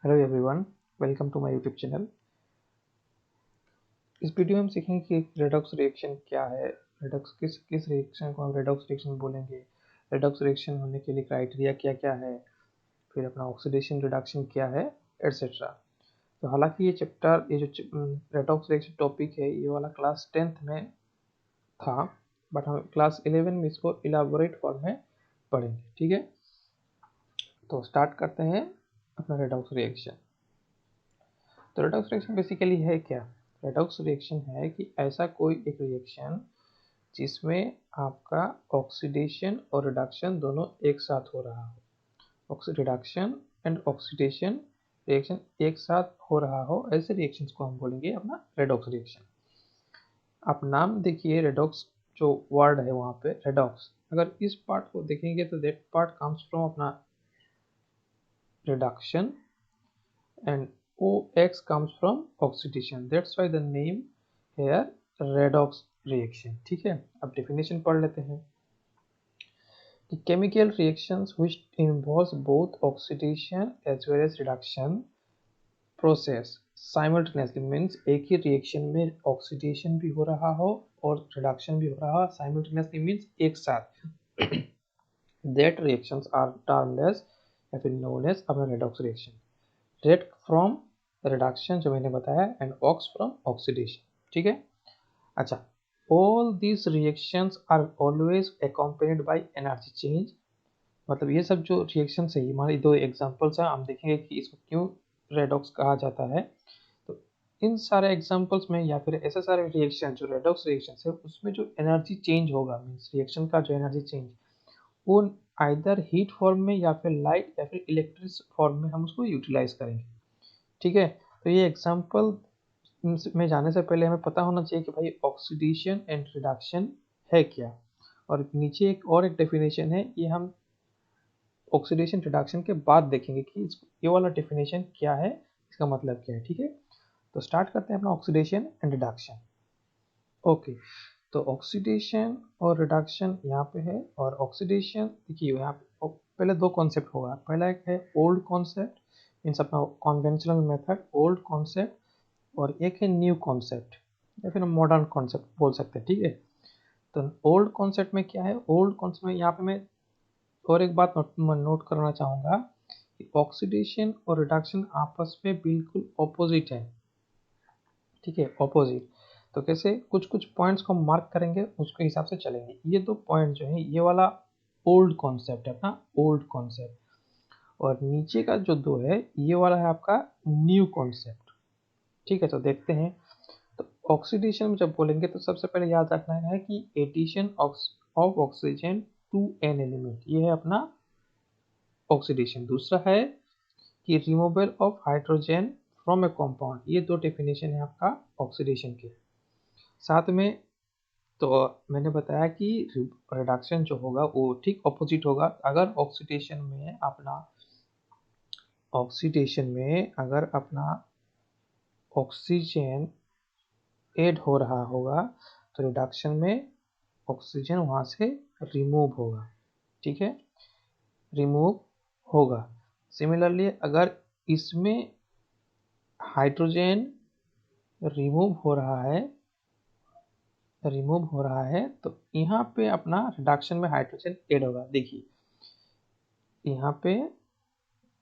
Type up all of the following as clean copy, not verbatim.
Hello everyone, welcome to my YouTube channel. इस video में हम सीखेंगे कि रेडॉक्स रिएक्शन क्या है। रेडॉक्स किस रिएक्शन को हम रेडॉक्स रिएक्शन बोलेंगे। रेडॉक्स रिएक्शन होने के लिए क्राइटेरिया क्या क्या है, फिर अपना ऑक्सीडेशन रिडक्शन क्या है, एटसेट्रा। तो हालांकि ये चैप्टर, ये जो रेडॉक्स रिएक्शन टॉपिक है, ये वाला क्लास 10th में था, बट हम क्लास 11 में इसको इलाबोरेट फॉर्म में पढ़ेंगे। ठीक है, तो स्टार्ट करते हैं अपना रेडॉक्स रिएक्शन। तो रेडॉक्स रिएक्शन बेसिकली है क्या? रेडॉक्स रिएक्शन है कि ऐसा कोई एक रिएक्शन जिसमें आपका ऑक्सीडेशन और रिडक्शन दोनों एक साथ हो रहा हो। रिडक्शन एंड ऑक्सीडेशन रिएक्शन एक साथ हो रहा हो, ऐसे रिएक्शंस को हम बोलेंगे अपना रेडॉक्स रिएक्शन। आप नाम देखिए, रेडॉक्स जो वर्ड है वहाँ पे रेडॉक्स, अगर इस पार्ट को देखेंगे तो दैट पार्ट कम्स फ्रॉम अपना reduction and OX comes from oxidation. That's why the name here redox reaction. ठीक है, अब definition पढ़ लेते हैं कि chemical reactions which involves both oxidation as well as reduction process simultaneously means एक ही reaction में oxidation भी हो रहा हो और reduction भी हो रहा हो। simultaneously means एक साथ that reactions are termed as या फिर known as अपना redox reaction। Red from reduction जो मैंने बताया एंड ऑक्स फ्रॉम ऑक्सीडेशन। ठीक है, अच्छा, all these reactions are always accompanied by energy change. मतलब ये सब जो रिएक्शंस है, हमारी दो एग्जांपल्स हैं, हम देखेंगे कि इसको क्यों रेडॉक्स कहा जाता है। तो इन सारे एग्जांपल्स में या फिर ऐसे सारे रिएक्शन जो रेडॉक्स रिएक्शंस है, उसमें जो एनर्जी चेंज होगा, मीन्स रिएक्शन का जो एनर्जी चेंज, वो आइदर हीट फॉर्म में या फिर लाइट या फिर इलेक्ट्रिक फॉर्म में हम उसको यूटिलाइज करेंगे। ठीक है, तो ये एग्जाम्पल में जाने से पहले हमें पता होना चाहिए कि भाई ऑक्सीडेशन एंड रिडक्शन है क्या। और नीचे एक डेफिनेशन है, ये हम ऑक्सीडेशन रिडक्शन के बाद देखेंगे कि ये वाला डेफिनेशन क्या है, इसका मतलब क्या है। ठीक है, तो स्टार्ट करते हैं अपना ऑक्सीडेशन एंड रिडक्शन। ओके, तो ऑक्सीडेशन और रिडक्शन यहाँ पे है। और ऑक्सीडेशन देखिए, यहाँ पे पहले दो कॉन्सेप्ट होगा। पहला एक है ओल्ड कॉन्सेप्ट, मीन्स अपना कॉन्वेंशनल मेथड ओल्ड कॉन्सेप्ट, और एक है न्यू कॉन्सेप्ट या फिर मॉडर्न कॉन्सेप्ट बोल सकते हैं। ठीक है, तो ओल्ड कॉन्सेप्ट में क्या है, ओल्ड कॉन्सेप्ट में यहाँ पे मैं और एक बात नोट करना चाहूँगा कि ऑक्सीडेशन और रिडक्शन आपस में बिल्कुल ऑपोजिट है। ठीक है, ऑपोजिट। तो कैसे, कुछ कुछ पॉइंट्स को मार्क करेंगे, उसके हिसाब से चलेंगे। ये दो पॉइंट जो है, ये वाला ओल्ड कॉन्सेप्ट है अपना, ओल्ड कॉन्सेप्ट। और नीचे का जो दो है, ये वाला है आपका न्यू कॉन्सेप्ट। ठीक है, तो देखते हैं। तो ऑक्सीडेशन में जब बोलेंगे तो सबसे पहले याद रखना है कि addition of oxygen to an element, ये है अपना ऑक्सीडेशन। दूसरा है कि removal of hydrogen from a compound. ये दो डेफिनेशन है आपका ऑक्सीडेशन के। साथ में तो मैंने बताया कि रिडक्शन जो होगा वो ठीक ऑपोजिट होगा। अगर ऑक्सीडेशन में अगर अपना ऑक्सीजन ऐड हो रहा होगा, तो रिडक्शन में ऑक्सीजन वहाँ से रिमूव होगा। ठीक है, रिमूव होगा। सिमिलरली अगर इसमें हाइड्रोजन रिमूव हो रहा है, तो यहाँ पे अपना रिडक्शन में हाइड्रोजन ऐड होगा। देखिए यहाँ पे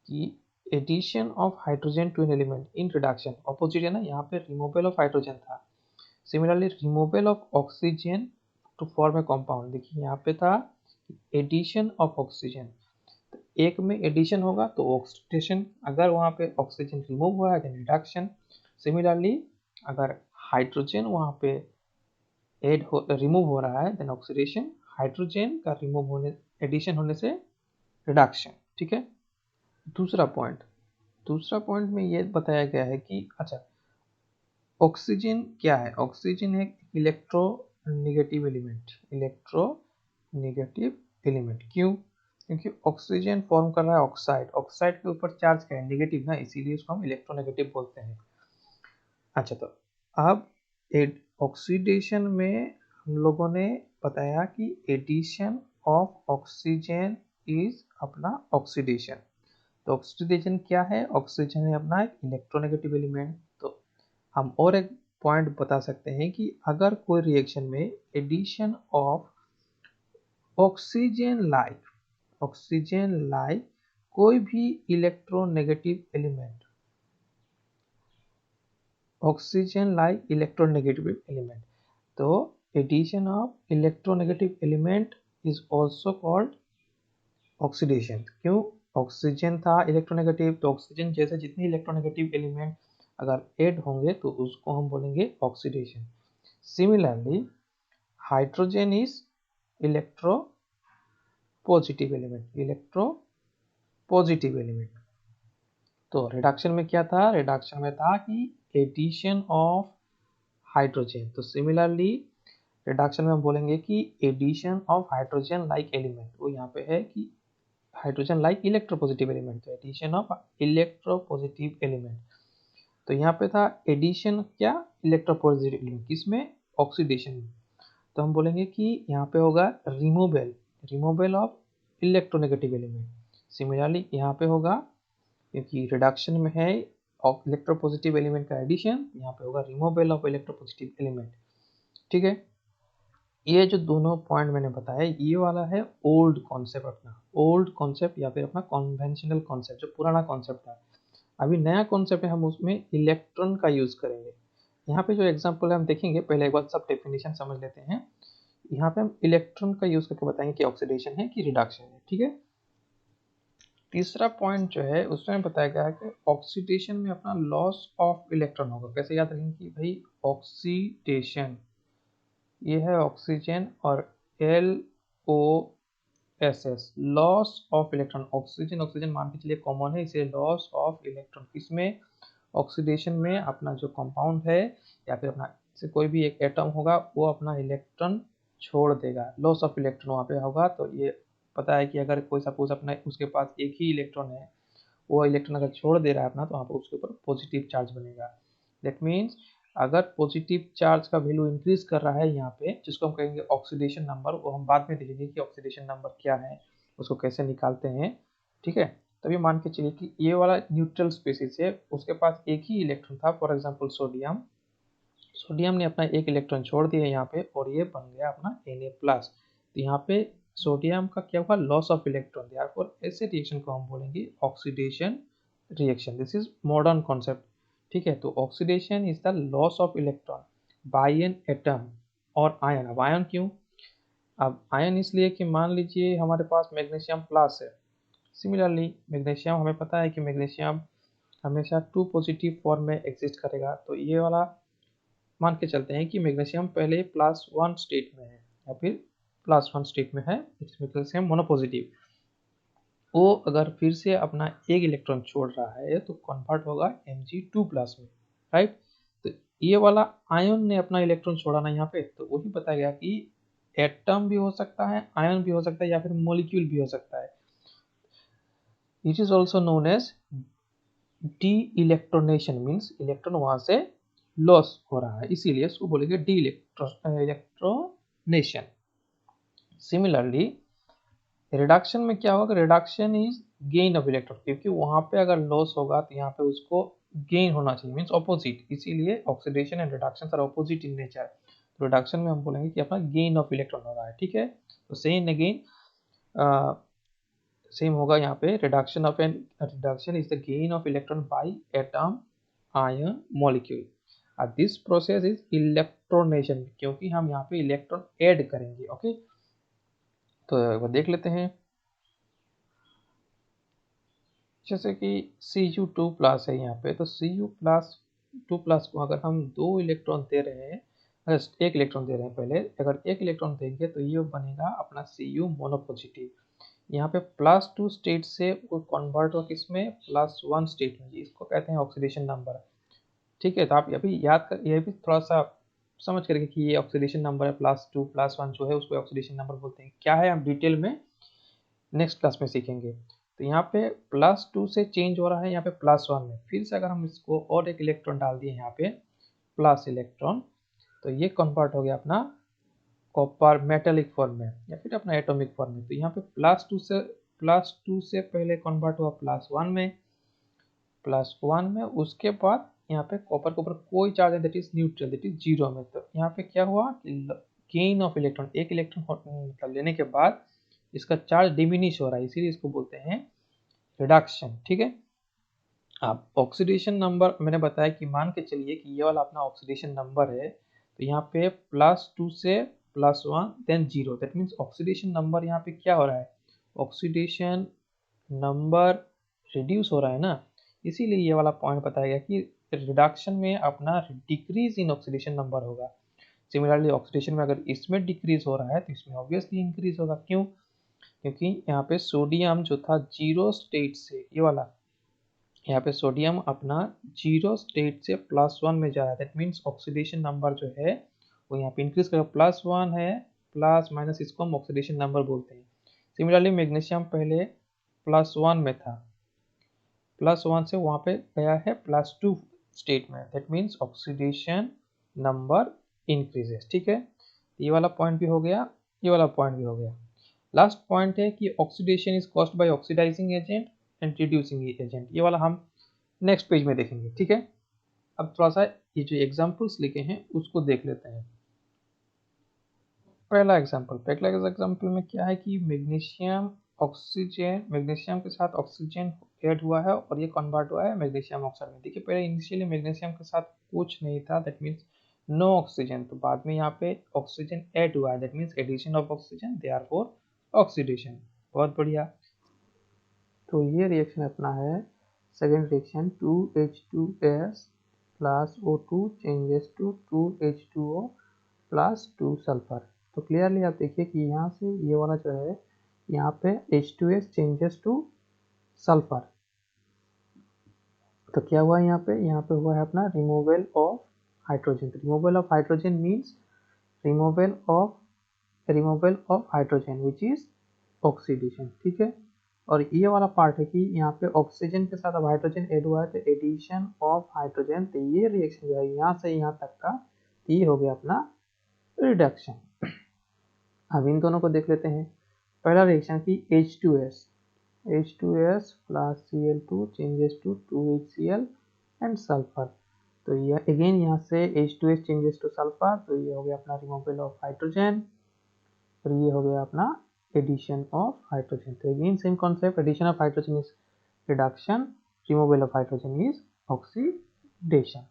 कि addition of hydrogen to an element in reduction opposite है ना, यहाँ पे रिमूवल ऑफ हाइड्रोजन था। Similarly removal of oxygen to form a compound, देखिए यहाँ पे था एडिशन ऑफ ऑक्सीजन। एक में एडिशन होगा तो ऑक्सीडेशन, अगर वहाँ पे ऑक्सीजन रिमूव हुआ है देन रिडक्शन। सिमिलरली अगर हाइड्रोजन वहाँ पे रिमूव हो रहा है देन ऑक्सीडेशन, हाइड्रोजन का रिमूव होने, एडिशन होने से रिडक्शन। ठीक है, दूसरा पॉइंट में ये बताया गया है कि अच्छा, ऑक्सीजन क्या है, ऑक्सीजन एक इलेक्ट्रोनेगेटिव एलिमेंट। क्यों? क्योंकि ऑक्सीजन फॉर्म कर रहा है ऑक्साइड, ऑक्साइड के ऊपर चार्ज क्या है, नेगेटिव ना, इसीलिए उसको हम इलेक्ट्रोनेगेटिव बोलते हैं। अच्छा, तो अब ऑक्सीडेशन में हम लोगों ने बताया कि एडिशन ऑफ ऑक्सीजन इज अपना ऑक्सीडेशन। तो ऑक्सीडेशन क्या है? ऑक्सीजन है अपना एक इलेक्ट्रोनेगेटिव एलिमेंट। तो हम और एक पॉइंट बता सकते हैं कि अगर कोई रिएक्शन में एडिशन ऑफ ऑक्सीजन लाइक कोई भी electronegative element, oxygen like electronegative element, तो addition of electronegative element is also called oxidation. क्यों? ऑक्सीजन था इलेक्ट्रोनेगेटिव, तो ऑक्सीजन जैसे जितने इलेक्ट्रोनेगेटिव एलिमेंट अगर ऐड होंगे तो उसको हम बोलेंगे oxidation. Similarly hydrogen is electropositive element. तो रिडक्शन में क्या था? रिडक्शन में था कि एडिशन ऑफ हाइड्रोजन। तो सिमिलरली रिडक्शन में हम बोलेंगे कि addition of hydrogen like element, वो यहाँ पे है कि हाइड्रोजन लाइक इलेक्ट्रोपॉजिटिव एलिमेंट, तो एडिशन ऑफ इलेक्ट्रोपॉजिटिव एलिमेंट। तो यहाँ पे था एडिशन क्या? इलेक्ट्रोपॉजिटिव एलिमेंट, किसमें? ऑक्सीडेशन में। तो हम बोलेंगे कि यहाँ पे होगा removal of electronegative element. Similarly यहाँ पे होगा, क्योंकि रिडक्शन में है इलेक्ट्रोपॉजिटिव एलिमेंट का एडिशन, यहाँ पे होगा रिमूवल ऑफ इलेक्ट्रोपॉजिटिव एलिमेंट। ठीक है, ये जो दोनों पॉइंट मैंने बताया, ये वाला है ओल्ड कॉन्सेप्ट, अपना ओल्ड कॉन्सेप्ट या फिर अपना कॉन्वेंशनल कॉन्सेप्ट, जो पुराना कॉन्सेप्ट था। अभी नया कॉन्सेप्ट है, हम उसमें इलेक्ट्रॉन का यूज करेंगे। यहाँ पे जो एग्जांपल हम देखेंगे, पहले एक बार सब डेफिनेशन समझ लेते हैं। यहाँ पे हम इलेक्ट्रॉन का यूज करके बताएंगे कि ऑक्सीडेशन है कि रिडक्शन है। ठीक है, तीसरा पॉइंट जो है उसमें बताया गया है कि ऑक्सीडेशन में अपना लॉस ऑफ इलेक्ट्रॉन होगा। कैसे याद रखेंगे कि भाई ऑक्सीडेशन, ये है ऑक्सीजन और LOSS, loss of electron. Oxygen मान के चलिए कॉमन है, इसे लॉस ऑफ इलेक्ट्रॉन। किसमें? ऑक्सीडेशन में अपना जो कंपाउंड है या फिर अपना से कोई भी एक एटम होगा, वो अपना इलेक्ट्रॉन छोड़ देगा, लॉस ऑफ इलेक्ट्रॉन वहाँ पे होगा। तो ये पता है कि अगर कोई सपोज अपना उसके पास एक ही इलेक्ट्रॉन है, वो इलेक्ट्रॉन अगर छोड़ दे रहा है अपना, तो वहाँ पर उसके ऊपर पॉजिटिव चार्ज बनेगा। दैट मीन्स अगर पॉजिटिव चार्ज का वैल्यू इंक्रीज कर रहा है यहाँ पे, जिसको हम कहेंगे ऑक्सीडेशन नंबर, वो हम बाद में देखेंगे कि ऑक्सीडेशन नंबर क्या है, उसको कैसे निकालते हैं। ठीक है, तभी मान के चलिए कि ये वाला न्यूट्रल स्पीसीज है, उसके पास एक ही इलेक्ट्रॉन था, फॉर एग्जाम्पल सोडियम ने अपना एक इलेक्ट्रॉन छोड़ दिया यहाँ पे, और ये बन गया अपना Na+। तो यहाँ पे सोडियम का क्या हुआ? Loss of electron. देयरफॉर ऐसे रिएक्शन को हम बोलेंगे oxidation reaction. This is modern concept. ठीक है, तो oxidation is the loss of electron bye an atom और आयन। अब आयन क्यों? अब आयन इसलिए कि मान लीजिए हमारे पास मैग्नीशियम प्लस है। सिमिलरली मैग्नीशियम, हमें पता है कि मैग्नीशियम हमेशा 2 पॉजिटिव फॉर्म में एग्जिस्ट करेगा। तो ये वाला मान के चलते हैं कि मैग्नीशियम पहले +1 स्टेट में है या फिर +1 स्टेट में है, इट्स मैग्नीशियम मोनोपॉजिटिव। वो अगर फिर से अपना एक इलेक्ट्रॉन छोड़ रहा है तो कन्वर्ट होगा Mg2+ में, राइट। तो ये वाला आयन ने अपना इलेक्ट्रॉन छोड़ा ना यहाँ पे, तो वही बताया गया कि एटम भी हो सकता है, आयन भी हो सकता है, या फिर मॉलिक्यूल भी हो सकता है। It is also known as de electronation, means electron वहां से लॉस हो रहा है, इसीलिए इसको बोलेंगे डी इलेक्ट्रोनेशन। सिमिलरली रिडक्शन में क्या होगा? Reduction is gain of electron, क्योंकि वहां पे अगर लॉस होगा तो यहाँ पे उसको गेन होना चाहिए, मीन्स ऑपोजिट। इसीलिए oxidation and reduction are opposite in nature. तो रिडक्शन में हम बोलेंगे कि अपना गेन ऑफ इलेक्ट्रॉन हो रहा है। ठीक है, तो सेम अगेन सेम होगा यहाँ पे, reduction is the gain of electron by atom, ion, molecule. This process is electronation, क्योंकि हम यहाँ पे इलेक्ट्रॉन ऐड करेंगे। ओके, तो देख लेते हैं। जैसे कि Cu2+ है यहाँ पे, तो Cu+2+ को अगर हम 2 इलेक्ट्रॉन दे रहे हैं, अगर एक इलेक्ट्रॉन दे रहे हैं पहले, अगर एक इलेक्ट्रॉन देंगे तो ये बनेगा अपना Cu मोनोपॉजिटिव। यहाँ पे +2 स्टेट से वो कन्वर्ट हो किसमें? +1 स्टेट में। इसको कहते हैं ऑक्सीडेशन नंबर। ठीक है, तो आप अभी याद कर, ये भी थोड़ा सा समझ करके कि ये ऑक्सीडेशन नंबर है, +2 +1 जो है उसको ऑक्सीडेशन नंबर बोलते हैं। क्या है हम डिटेल में नेक्स्ट क्लास में सीखेंगे। तो यहाँ पे +2 से चेंज हो रहा है यहाँ पे +1 में, फिर से अगर हम इसको और एक इलेक्ट्रॉन डाल दिए यहाँ पे प्लस इलेक्ट्रॉन, तो ये कन्वर्ट हो गया अपना कॉपर मेटेलिक फॉर्म में या फिर अपना एटॉमिक फॉर्म में। तो यहाँ पे +2 से +2 से पहले कन्वर्ट हुआ +1 में, उसके बाद यहाँ पे कॉपर के ऊपर कोई चार्ज है that is neutral, that is 0 में। तो यहाँ पे क्या हुआ कि गेन ऑफ इलेक्ट्रॉन, एक इलेक्ट्रॉन मतलब लेने के बाद इसका चार्ज डिमिनिश हो रहा है, इसीलिए इसको बोलते हैं रिडक्शन। ठीक है, अब ऑक्सीडेशन नंबर मैंने बताया कि मान के चलिए कि ये वाला अपना ऑक्सीडेशन नंबर है, तो यहाँ पे +2 से +1 then 0, that means oxidation number यहाँ पे क्या हो रहा है, ऑक्सीडेशन नंबर रिड्यूस हो रहा है ना, इसीलिए ये वाला पॉइंट बताया गया कि रिडक्शन में अपना डिक्रीज इन ऑक्सीडेशन नंबर होगा। सिमिलरली ऑक्सीडेशन में अगर इसमें डिक्रीज हो रहा है तो इसमें ऑब्वियसली इंक्रीज होगा। क्यों? क्योंकि यहाँ पे सोडियम जो था जीरो स्टेट से, ये वाला यहाँ पे सोडियम अपना जीरो स्टेट से +1 में जा रहा है, दैट मीन्स ऑक्सीडेशन नंबर जो है वो यहाँ पे इंक्रीज करेगा। +1 है, प्लस माइनस, इसको हम ऑक्सीडेशन नंबर बोलते हैं। सिमिलरली मैग्नीशियम पहले +1 में था, +1 से वहाँ पे गया है +2 स्टेट में, that means oxidation number increases. ठीक है, ये वाला पॉइंट भी हो गया, ये वाला पॉइंट भी हो गया। लास्ट पॉइंट है कि oxidation is caused by oxidising agent and reducing agent, ये वाला हम नेक्स्ट पेज में देखेंगे। ठीक है, अब थोड़ा सा ये जो एग्जांपल्स लिखे हैं उसको देख लेते हैं। पहला एग्जांपल में क्या है कि मैग्नीशियम के साथ ऑक्सीजन ऐड हुआ है और ये कन्वर्ट हुआ है मैग्नीशियम ऑक्साइड में। देखिए पहले इनिशियली मैग्नीशियम के साथ कुछ नहीं था, दैट मीन्स नो ऑक्सीजन, तो बाद में यहाँ पे ऑक्सीजन ऐड हुआ है, that means addition of oxygen, therefore oxidation. बहुत बढ़िया, तो ये रिएक्शन अपना है second reaction, 2H2S plus O2 changes to 2H2O plus 2 sulphur. तो क्लियरली आप देखिए कि यहाँ से ये वाला जो है, यहाँ पे H2S चेंजेस टू सल्फर, तो क्या हुआ यहाँ पे हुआ है अपना removal of hydrogen. Removal of hydrogen means removal of hydrogen which is oxidation. ठीक है, और ये वाला पार्ट है कि यहाँ पे ऑक्सीजन के साथ अब हाइड्रोजन ऐड हुआ है तो एडिशन ऑफ हाइड्रोजन, तो ये रिएक्शन जो है यहाँ से यहाँ तक का, ये हो गया अपना रिडक्शन। अब इन दोनों को देख लेते हैं। पहला रिएक्शन की H2S plus Cl2 changes to 2HCl and sulphur, तो ये अगेन यहाँ से H2S चेंजेस टू सल्फर, तो ये हो गया अपना रिमूवल ऑफ हाइड्रोजन, और ये हो गया अपना एडिशन ऑफ हाइड्रोजन। तो again same concept, addition of hydrogen is reduction, removal of hydrogen is oxidation.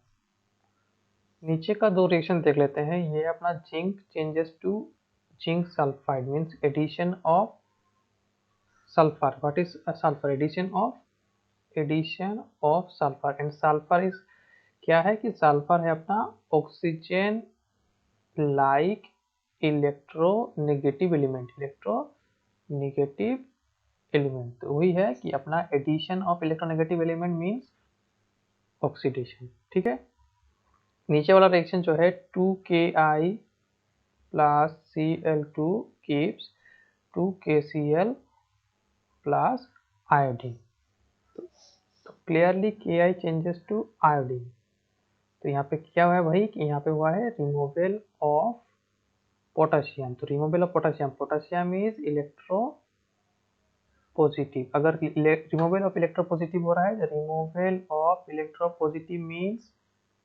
नीचे का दो रिएक्शन देख लेते हैं। ये अपना zinc changes to zinc sulphide means addition of sulphur. What is sulphur? Addition of sulphur, and sulphur is क्या है कि सल्फर है अपना ऑक्सीजन लाइक इलेक्ट्रोनेगेटिव एलिमेंट, तो वही है कि अपना addition of electronegative element means oxidation. ठीक है, नीचे वाला रिएक्शन जो है 2Ki plus Cl2 gives 2KCl plus iodine, तो clearly Ki changes to iodine, तो यहाँ पे क्या हुआ है भाई कि यहाँ पे हुआ है रिमूवल ऑफ पोटेशियम। तो removal of potassium is electro positive. अगर रिमूवल ऑफ इलेक्ट्रोपॉजिटिव हो रहा है, removal of electropositive means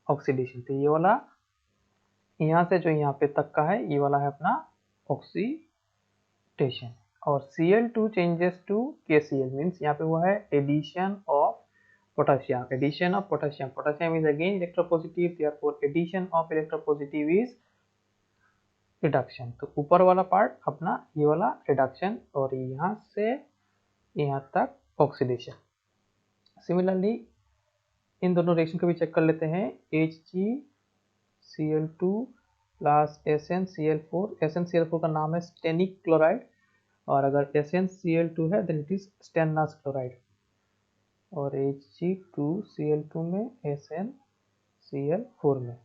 oxidation, तो ये वाला यहाँ से जो यहाँ पे तक का है, ये वाला है अपना ऑक्सीडेशन। और Cl2 changes to KCl means यहाँ पे हुआ है addition of potassium, potassium is again electropositive, therefore addition of electropositive is reduction. तो ऊपर वाला पार्ट अपना ये वाला रिडक्शन, और यहाँ से यहाँ तक ऑक्सीडेशन। सिमिलरली इन दोनों रिएक्शन को भी चेक कर लेते हैं। HgCl2 प्लस SnCl4, SnCl4 का नाम है स्टेनिक क्लोराइड, और अगर SnCl2 है then it is stannous chloride, और Hg2Cl2 में SnCl4 में,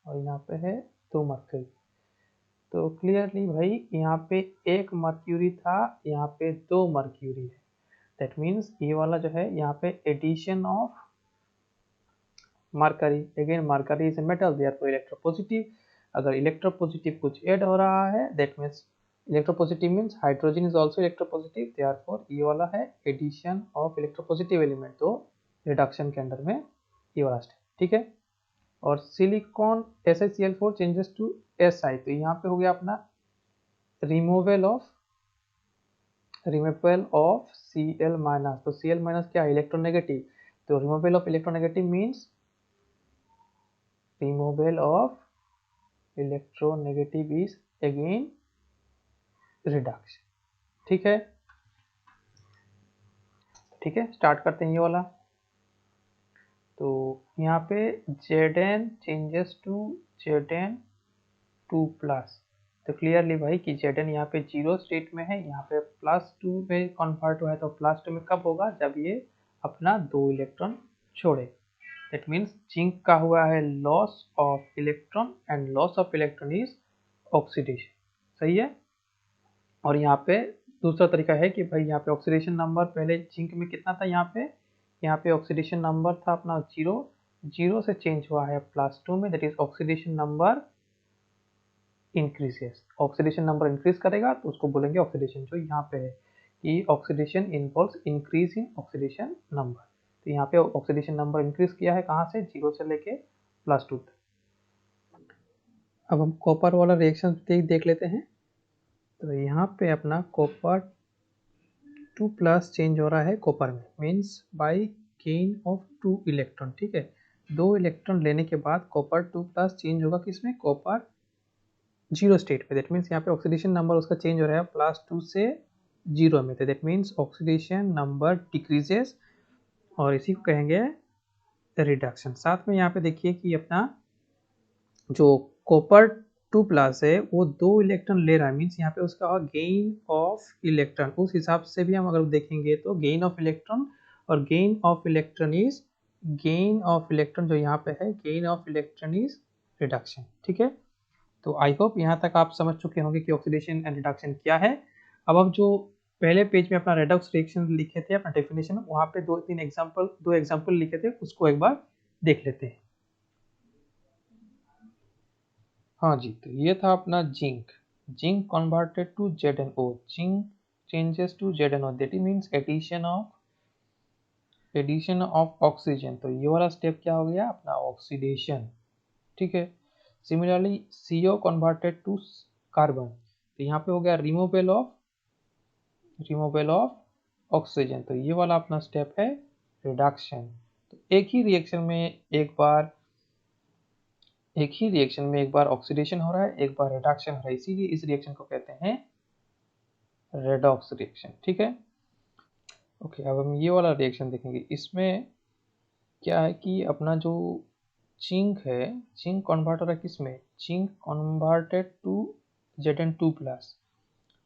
और यहाँ पे है 2 मर्क्यूरी। तो क्लियरली भाई यहाँ पे 1 मर्क्यूरी था, यहाँ पे 2 मर्क्यूरी है, दैट मीन्स ये वाला जो है यहाँ पे addition of mercury. Again mercury is a metal, therefore electropositive, अगर इलेक्ट्रोपॉजिटिव कुछ ऐड हो रहा है that means electropositive means hydrogen is also electropositive, therefore ये वाला है एडिशन ऑफ इलेक्ट्रोपॉजिटिव एलिमेंट, तो रिडक्शन के अंडर में ये वाला स्टेप, ठीक है। और silicon SiCl4 changes to Si, तो यहाँ पे हो गया अपना रिमूवल ऑफ Cl माइनस, तो Cl माइनस क्या है, इलेक्ट्रोनेगेटिव, तो removal of electronegative means removal of electronegative is again reduction, ठीक है। ठीक है, स्टार्ट करते हैं ये वाला। तो यहाँ पे Zn changes to Zn2 plus, तो क्लियरली भाई कि Zn यहाँ पे जीरो स्टेट में है, यहाँ पे +2 में कन्वर्ट हुआ है, तो +2 में कब होगा, जब ये अपना 2 इलेक्ट्रॉन छोड़े। दैट मीन्स जिंक का हुआ है loss of electron, and loss of electron is oxidation, सही है। और यहाँ पे दूसरा तरीका है कि भाई यहाँ पे ऑक्सीडेशन नंबर पहले जिंक में कितना था, यहाँ पे ऑक्सीडेशन नंबर था अपना 0 से चेंज हुआ है +2 में, that is oxidation number increases. Oxidation number increase करेगा तो उसको बोलेंगे ऑक्सीडेशन, जो यहाँ पे है कि oxidation involves increase in oxidation number, तो यहाँ पे ऑक्सीडेशन नंबर इंक्रीज किया है कहाँ से, 0 से लेके +2 तक। अब हम कॉपर वाला रिएक्शन देख लेते हैं। तो यहाँ पे अपना कॉपर 2 प्लस चेंज हो रहा है कॉपर में, means by gain of 2 electron, ठीक है। 2 इलेक्ट्रॉन लेने के बाद कॉपर 2 प्लस चेंज होगा किसमें, कॉपर 0 स्टेट में, दैट मीन्स यहाँ पे ऑक्सीडेशन नंबर उसका चेंज हो रहा है +2 से 0 में, तो that means oxidation number decreases, और इसी को कहेंगे रिडक्शन। साथ में यहाँ पे देखिए कि अपना जो कॉपर 2 प्लस है वो 2 इलेक्ट्रॉन ले रहा है, मीन्स यहाँ पे उसका होगा गेन ऑफ इलेक्ट्रॉन, उस हिसाब से भी हम अगर देखेंगे तो गेन ऑफ इलेक्ट्रॉन, और gain of electron is gain of electron, जो यहाँ पे है gain of electron is reduction, ठीक है। तो आई होप यहाँ तक आप समझ चुके होंगे कि ऑक्सीडेशन एंड रिडक्शन क्या है। अब जो पहले पेज में अपना रेडॉक्स रिएक्शन लिखे थे अपना डेफिनेशन, वहाँ पे दो एग्जाम्पल लिखे थे, उसको एक बार देख लेते हैं। हाँ जी, तो ये था अपना zinc converted to ZnO, zinc changes to ZnO, that means addition of oxygen, तो ये वाला स्टेप क्या हो गया अपना ऑक्सीडेशन, ठीक है। Similarly CO converted to carbon, तो यहाँ पे हो गया रिमूवल ऑफ ऑक्सीजन, तो ये वाला अपना स्टेप है रिडक्शन। तो एक ही रिएक्शन में एक बार ऑक्सीडेशन हो रहा है, एक बार रिडक्शन हो रहा है, इसीलिए इस रिएक्शन को कहते हैं रेडॉक्स रिएक्शन, ठीक है। ओके, अब हम ये वाला रिएक्शन देखेंगे। इसमें क्या है कि अपना जो जिंक है, जिंक कन्वर्ट हो रहा है किसमें, zinc converted to Zn2 plus,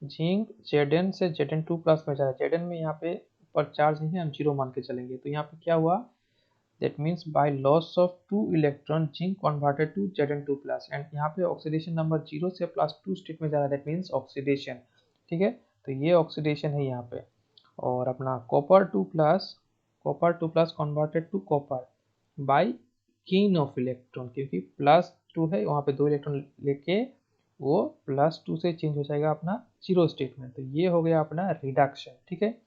zinc Zn से Zn2 प्लस में जा रहा है, Zn में यहाँ पे ऊपर चार्ज नहीं है, हम 0 मान के चलेंगे, तो यहाँ पे क्या हुआ, that means by loss of 2 electron zinc converted to Zn2 plus, and यहाँ पे ऑक्सीडेशन नंबर 0 से +2 स्टेट में जा रहा है, दैट मीन्स ऑक्सीडेशन, ठीक है। तो ये ऑक्सीडेशन है यहाँ पे। और अपना copper 2 plus converted to copper by gain of electron, क्योंकि +2 है, वहाँ पे 2 इलेक्ट्रॉन लेके वो +2 से चेंज हो जाएगा अपना 0 स्टेट में, तो ये हो गया अपना रिडक्शन, ठीक है।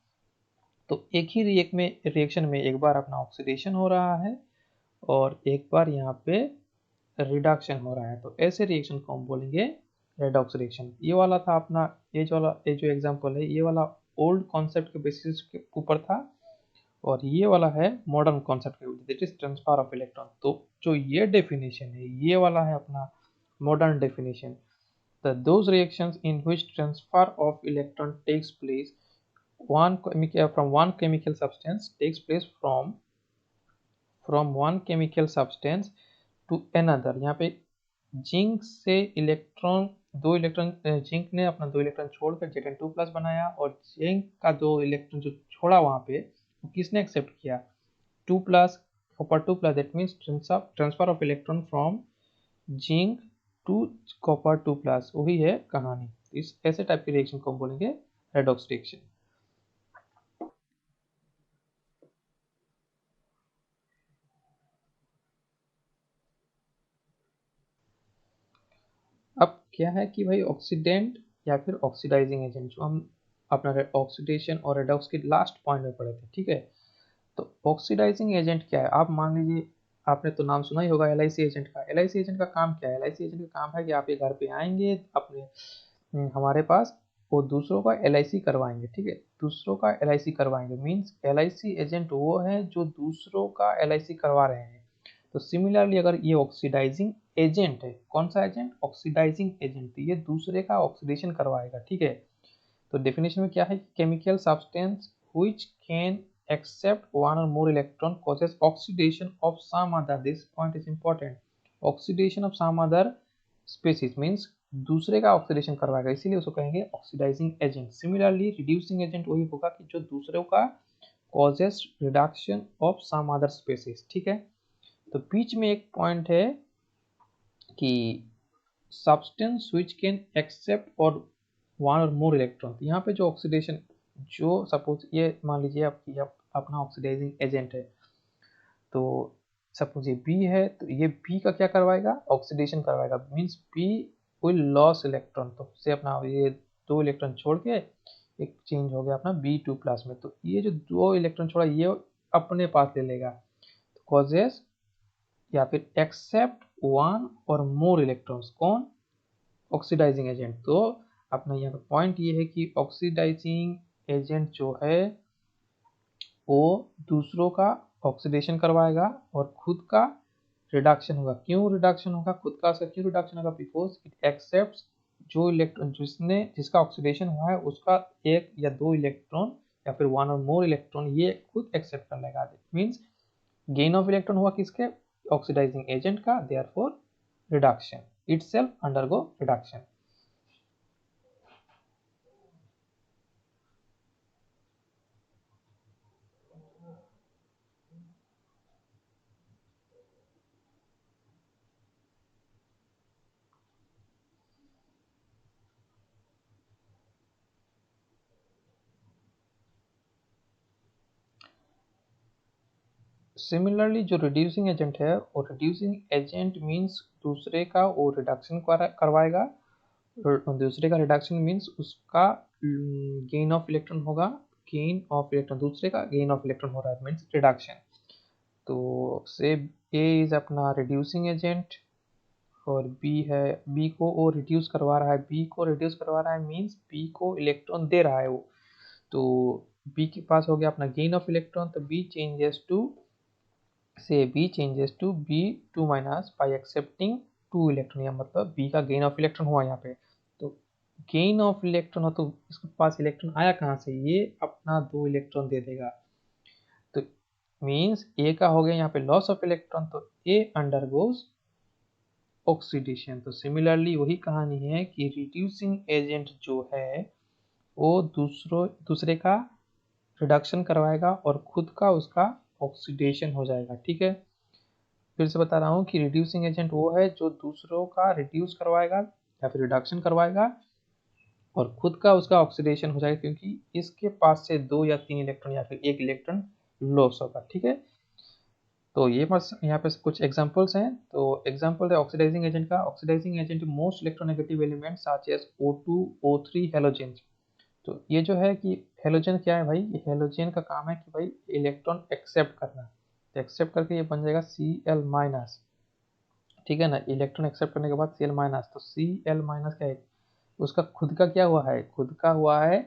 तो एक ही रिएक्शन में एक बार अपना ऑक्सीडेशन हो रहा है और एक बार यहाँ पे रिडक्शन हो रहा है, तो ऐसे रिएक्शन को हम बोलेंगे रेडॉक्स रिएक्शन। ये वाला था अपना, ये जो एग्जांपल है, ये वाला ओल्ड कॉन्सेप्ट के बेसिस के ऊपर था, और ये वाला है मॉडर्न कॉन्सेप्ट के ऊपर, that is transfer of electron. तो जो ये डेफिनेशन है, ये वाला है अपना modern definition, those reactions in which transfer of electron takes place from one chemical substance takes place from one chemical substance to another। यहाँ पे जिंक से जिंक ने अपना 2 इलेक्ट्रॉन छोड़कर Zn2 प्लस बनाया, और जिंक का 2 इलेक्ट्रॉन जो छोड़ा वहाँ पे, तो किसने एक्सेप्ट किया, 2 plus, copper 2 plus, that means transfer of electron from zinc to copper 2 plus, वही है कहानी। इस ऐसे टाइप के रिएक्शन को हम बोलेंगे रेडॉक्स रिएक्शन। अब क्या है कि भाई ऑक्सीडेंट या फिर ऑक्सीडाइजिंग एजेंट, जो हम अपना ऑक्सीडेशन और रेडॉक्स के लास्ट पॉइंट में पढ़े थे, ठीक है। तो ऑक्सीडाइजिंग एजेंट क्या है, आप मान लीजिए आपने तो नाम सुना ही होगा एलआईसी एजेंट का। एलआईसी एजेंट का काम क्या है, एलआईसी एजेंट का काम है कि आपके घर पे आएंगे अपने हमारे पास, वो दूसरों का एलआईसी करवाएंगे, ठीक है। दूसरों का एलआईसी करवाएंगे मीन्स एलआईसी एजेंट वो है जो दूसरों का एलआईसी करवा रहे हैं। तो सिमिलरली अगर ये ऑक्सीडाइजिंग एजेंट है, कौन सा एजेंट, ऑक्सीडाइजिंग एजेंट, तो ये दूसरे का ऑक्सीडेशन करवाएगा, ठीक है। तो डेफिनेशन में क्या है, chemical substance which can accept one or more electron causes oxidation of some other, this point is important, oxidation of some other species means दूसरे का ऑक्सीडेशन करवाएगा, इसीलिए उसको कहेंगे oxidising agent. Similarly reducing agent वही होगा कि जो दूसरों का causes reduction of some other species, ठीक है। तो बीच में एक पॉइंट है कि सब्सटेंस व्हिच कैन एक्सेप्ट और वन और मोर इलेक्ट्रॉन, यहाँ पे जो ऑक्सीडेशन, जो सपोज ये मान लीजिए आपकी अपना ऑक्सीडाइजिंग एजेंट है, तो सपोज ये बी है, तो ये बी का क्या करवाएगा, ऑक्सीडेशन करवाएगा means B will loss electron, तो से अपना ये 2 इलेक्ट्रॉन छोड़ के एक चेंज हो गया अपना B2+ में, तो ये जो 2 इलेक्ट्रॉन छोड़ा ये अपने पास ले लेगा, तो कॉजेस या फिर except one or more electrons, कौन, ऑक्सीडाइजिंग एजेंट। तो अपना यहाँ पे पॉइंट ये है कि ऑक्सीडाइजिंग एजेंट जो है वो दूसरों का ऑक्सीडेशन करवाएगा और खुद का रिडक्शन होगा। क्यों रिडक्शन होगा, खुद का क्यों रिडक्शन होगा, बिकॉज इट एक्सेप्ट जो इलेक्ट्रॉन जिसका ऑक्सीडेशन हुआ है उसका 1 या 2 इलेक्ट्रॉन या फिर वन और मोर इलेक्ट्रॉन ये खुद एक्सेप्ट कर लेगा। मीन्स गेन ऑफ इलेक्ट्रॉन हुआ किसके, ऑक्सीडाइजिंग एजेंट का, therefore reduction, itself undergo reduction. Similarly जो रिड्यूसिंग एजेंट है, और रिड्यूसिंग एजेंट मीन्स दूसरे का वो रिडक्शन करवाएगा, दूसरे का रिडक्शन मीन्स उसका गेन ऑफ इलेक्ट्रॉन होगा, गेन ऑफ इलेक्ट्रॉन, दूसरे का गेन ऑफ इलेक्ट्रॉन हो रहा है मीन्स रिडक्शन। तो से ए इज अपना रिड्यूसिंग एजेंट और बी है, बी को वो रिड्यूस करवा रहा है, बी को रिड्यूस करवा रहा है मीन्स बी को इलेक्ट्रॉन दे रहा है वो, तो बी के पास हो गया अपना गेन ऑफ इलेक्ट्रॉन, तो B changes to B2- by accepting 2 electron, या मतलब बी का गेन ऑफ इलेक्ट्रॉन हुआ यहाँ पे। तो गेन ऑफ इलेक्ट्रॉन हो तो इसके पास इलेक्ट्रॉन आया कहाँ से, ये अपना 2 इलेक्ट्रॉन दे देगा, तो मीन्स ए का हो गया यहाँ पे लॉस ऑफ इलेक्ट्रॉन, तो ए अंडरगोज ऑक्सीडेशन। तो सिमिलरली वही कहानी है कि रिड्यूसिंग एजेंट जो है वो दूसरे का रिडक्शन करवाएगा और खुद का उसका ऑक्सीडेशन हो जाएगा, ठीक है। फिर से बता रहा हूँ कि रिड्यूसिंग एजेंट वो है जो दूसरों का रिड्यूस करवाएगा या फिर रिडक्शन करवाएगा और खुद का उसका ऑक्सीडेशन हो जाएगा, क्योंकि इसके पास से 2 या 3 इलेक्ट्रॉन या फिर 1 इलेक्ट्रॉन लॉस होगा, ठीक है। तो ये बस यहाँ पे कुछ एग्जांपल्स हैं। तो एग्जांपल है ऑक्सीडाइजिंग एजेंट का, oxidising agent most electronegative element such as O2 O3 halogen. तो ये जो है कि हेलोजन क्या है भाई, ये हेलोजन का काम है कि भाई इलेक्ट्रॉन एक्सेप्ट करना, तो एक्सेप्ट करके ये बन जाएगा Cl-, ठीक है ना। इलेक्ट्रॉन एक्सेप्ट करने के बाद Cl-, तो Cl- क्या है, उसका खुद का क्या हुआ है, खुद का हुआ है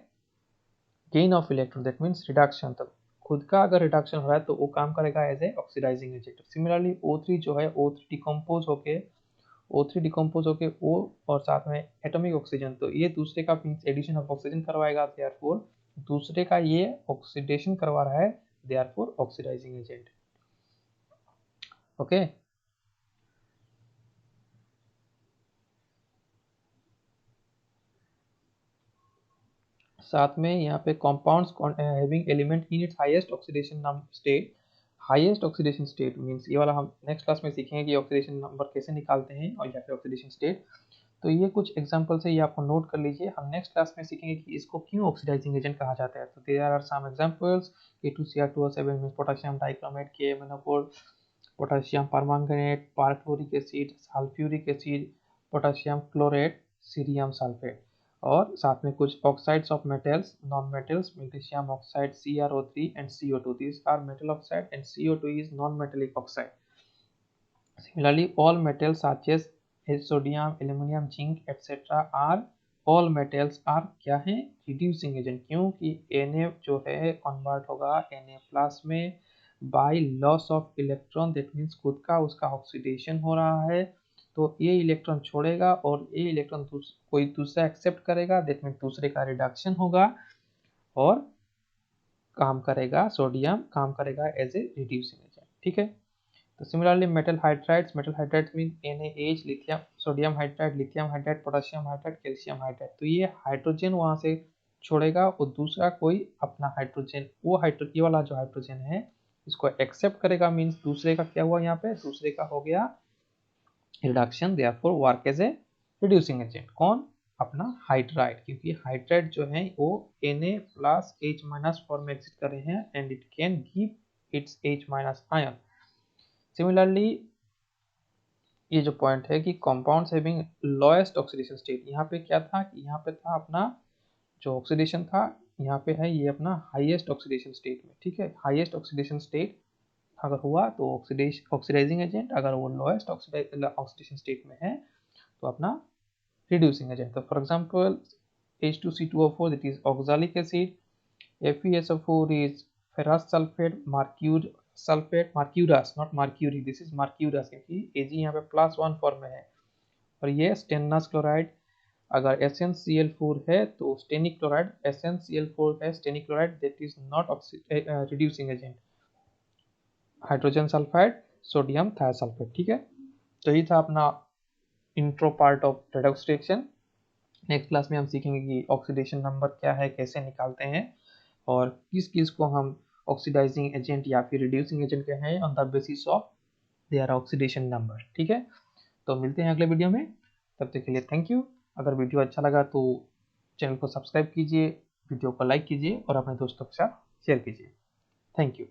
gain of electron, that means reduction. तो खुद का अगर रिडक्शन हो रहा है तो वो काम करेगा as a oxidising agent. Similarly O3 जो है, O3 डिकम्पोज होके O और साथ में एटॉमिक ऑक्सीजन, तो ये दूसरे का मीन्स एडिशन ऑफ ऑक्सीजन करवाएगा, देयरफॉर दूसरे का ये ऑक्सीडेशन करवा रहा है, देयरफॉर ऑक्सीडाइजिंग एजेंट। ओके। साथ में यहाँ पे compounds having element in its highest oxidation state, highest oxidation state means ये वाला हम नेक्स्ट क्लास में सीखेंगे कि ऑक्सीडेशन नंबर कैसे निकालते हैं और या फिर ऑक्सीडेशन स्टेट। तो ये कुछ एग्जांपल्स है, ये आपको नोट कर लीजिए, हम नेक्स्ट क्लास में सीखेंगे कि इसको क्यों ऑक्सीडाइजिंग एजेंट कहा जाता है। तो there are some examples, K2Cr2O7 means potassium dichromate, KMnO4 potassium permanganate, perchloric acid, sulphuric acid, potassium chlorate, cerium sulphate. और साथ में कुछ oxides of metals, non metals, magnesium oxide CrO3 and CO2, these are metal oxide and CO2 is non-metallic oxide. Similarly, all metals such as sodium, aluminum, zinc etc. are all metals are क्या है, reducing agent, क्योंकि Na जो है convert होगा Na plus में bye loss of electron, that means खुद का उसका ऑक्सीडेशन हो रहा है, तो ये इलेक्ट्रॉन छोड़ेगा और ये इलेक्ट्रॉन कोई दूसरा एक्सेप्ट करेगा, दैट मीन्स दूसरे का रिडक्शन होगा और काम करेगा, सोडियम काम करेगा एज ए रिड्यूसिंग एजेंट, ठीक है। तो similarly metal hydrides mean NaH, lithium, sodium hydride, lithium hydride, potassium hydride, calcium hydride, तो ये हाइड्रोजन वहां से छोड़ेगा और दूसरा कोई अपना हाइड्रोजन, वो हाइड्रोजन वाला जो हाइड्रोजन है इसको एक्सेप्ट करेगा, मीन्स दूसरे का क्या हुआ, यहाँ पे दूसरे का हो गया reduction, therefore work as a reducing agent. कौन, अपना हाइड्राइड, क्योंकि हाइड्राइड जो है वो Na plus H minus form में एग्जिस्ट कर रहे हैं and it can give its H minus ion. Similarly ये जो पॉइंट है कि compounds having lowest oxidation state, यहाँ पे क्या था कि यहाँ पे था अपना जो ऑक्सीडेशन था, यहाँ पे है ये अपना हाईएस्ट ऑक्सीडेशन स्टेट में, ठीक है। हाईएस्ट ऑक्सीडेशन स्टेट अगर हुआ तो ऑक्सीडाइजिंग एजेंट, अगर वो लोएस्ट ऑक्सीडेशन स्टेट में है तो अपना रिड्यूसिंग एजेंट। तो for example H2C2O4 that is oxalic acid, FeSO4 is ferrous sulfate, mercury sulfate, mercurous not mercury, this is mercurous क्योंकि Ag यहाँ पे +1 फॉर्म में है। और ये स्टेनस क्लोराइड, अगर SnCl4 है तो स्टेनिक क्लोराइड, SnCl4 है stannic chloride, that is not reducing agent. Hydrogen sulphide, sodium thiosulphate, ठीक है। तो ये था अपना intro part of redox reaction. Next class में हम सीखेंगे कि ऑक्सीडेशन नंबर क्या है, कैसे निकालते हैं और किस किस को हम ऑक्सीडाइजिंग एजेंट या फिर रिड्यूसिंग एजेंट कहते हैं on the basis of their oxidation number, ठीक है। तो मिलते हैं अगले वीडियो में, तब तक के लिए थैंक यू। अगर वीडियो अच्छा लगा तो चैनल को सब्सक्राइब कीजिए, वीडियो को लाइक कीजिए और अपने दोस्तों के साथ शेयर कीजिए। Thank you.